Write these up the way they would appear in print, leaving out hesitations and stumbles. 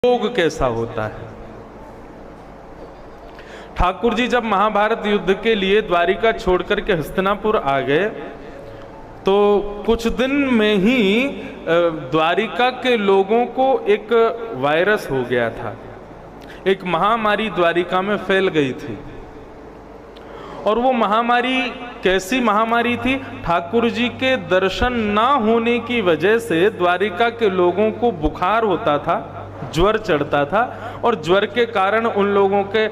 योग कैसा होता है। ठाकुर जी जब महाभारत युद्ध के लिए द्वारिका छोड़कर के हस्तिनापुर आ गए तो कुछ दिन में ही द्वारिका के लोगों को एक वायरस हो गया था। एक महामारी द्वारिका में फैल गई थी। और वो महामारी कैसी महामारी थी? ठाकुर जी के दर्शन ना होने की वजह से द्वारिका के लोगों को बुखार होता था, ज्वर चढ़ता था और ज्वर के कारण उन लोगों के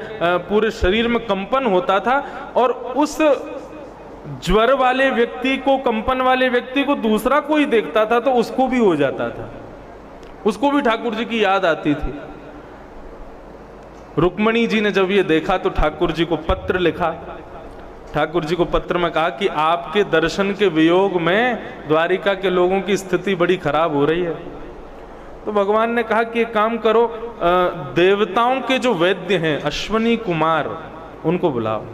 पूरे शरीर में कंपन होता था और उस ज्वर वाले व्यक्ति को, कंपन वाले व्यक्ति को दूसरा कोई देखता था तो उसको भी हो जाता था, उसको भी ठाकुर जी की याद आती थी। रुक्मणी जी ने जब ये देखा तो ठाकुर जी को पत्र लिखा। ठाकुर जी को पत्र में कहा कि आपके दर्शन के वियोग में द्वारिका के लोगों की स्थिति बड़ी खराब हो रही है। तो भगवान ने कहा कि एक काम करो, देवताओं के जो वैद्य हैं अश्वनी कुमार, उनको बुलाओ।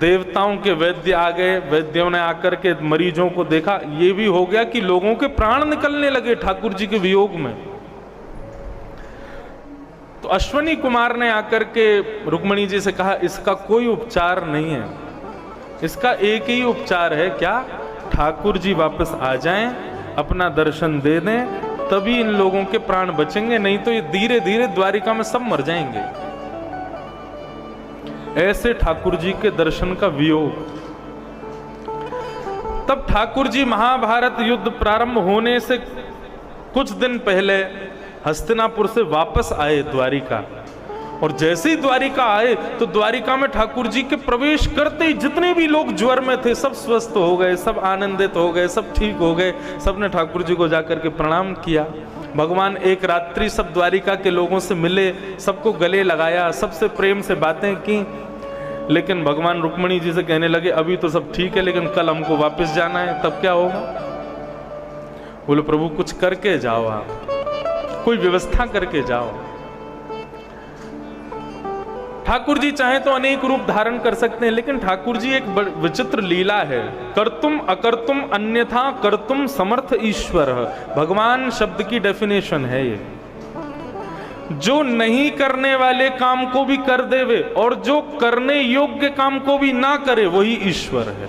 देवताओं के वैद्य आ गए। वैद्यों ने आकर के मरीजों को देखा। ये भी हो गया कि लोगों के प्राण निकलने लगे ठाकुर जी के वियोग में। तो अश्वनी कुमार ने आकर के रुक्मणी जी से कहा इसका कोई उपचार नहीं है, इसका एक ही उपचार है। क्या? ठाकुर जी वापस आ जाएं, अपना दर्शन दे दें, तभी इन लोगों के प्राण बचेंगे, नहीं तो ये धीरे धीरे द्वारिका में सब मर जाएंगे। ऐसे ठाकुर जी के दर्शन का वियोग। तब ठाकुर जी महाभारत युद्ध प्रारंभ होने से कुछ दिन पहले हस्तिनापुर से वापस आए द्वारिका। और जैसे ही द्वारिका आए तो द्वारिका में ठाकुर जी के प्रवेश करते ही जितने भी लोग ज्वर में थे सब स्वस्थ हो गए, सब आनंदित हो गए, सब ठीक हो गए। सबने ठाकुर जी को जाकर के प्रणाम किया। भगवान एक रात्रि सब द्वारिका के लोगों से मिले, सबको गले लगाया, सबसे प्रेम से बातें की। लेकिन भगवान रुक्मणी जी से कहने लगे अभी तो सब ठीक है लेकिन कल हमको वापस जाना है, तब क्या होगा? बोले प्रभु कुछ करके जाओ, आप कोई व्यवस्था करके जाओ। ठाकुर जी चाहे तो अनेक रूप धारण कर सकते हैं, लेकिन ठाकुर जी एक विचित्र लीला है। कर्तुम अकर्तुम अन्यथा कर्तुम समर्थ ईश्वर। भगवान शब्द की डेफिनेशन है ये। जो नहीं करने वाले काम को भी कर देवे और जो करने योग्य काम को भी ना करे वही ईश्वर है।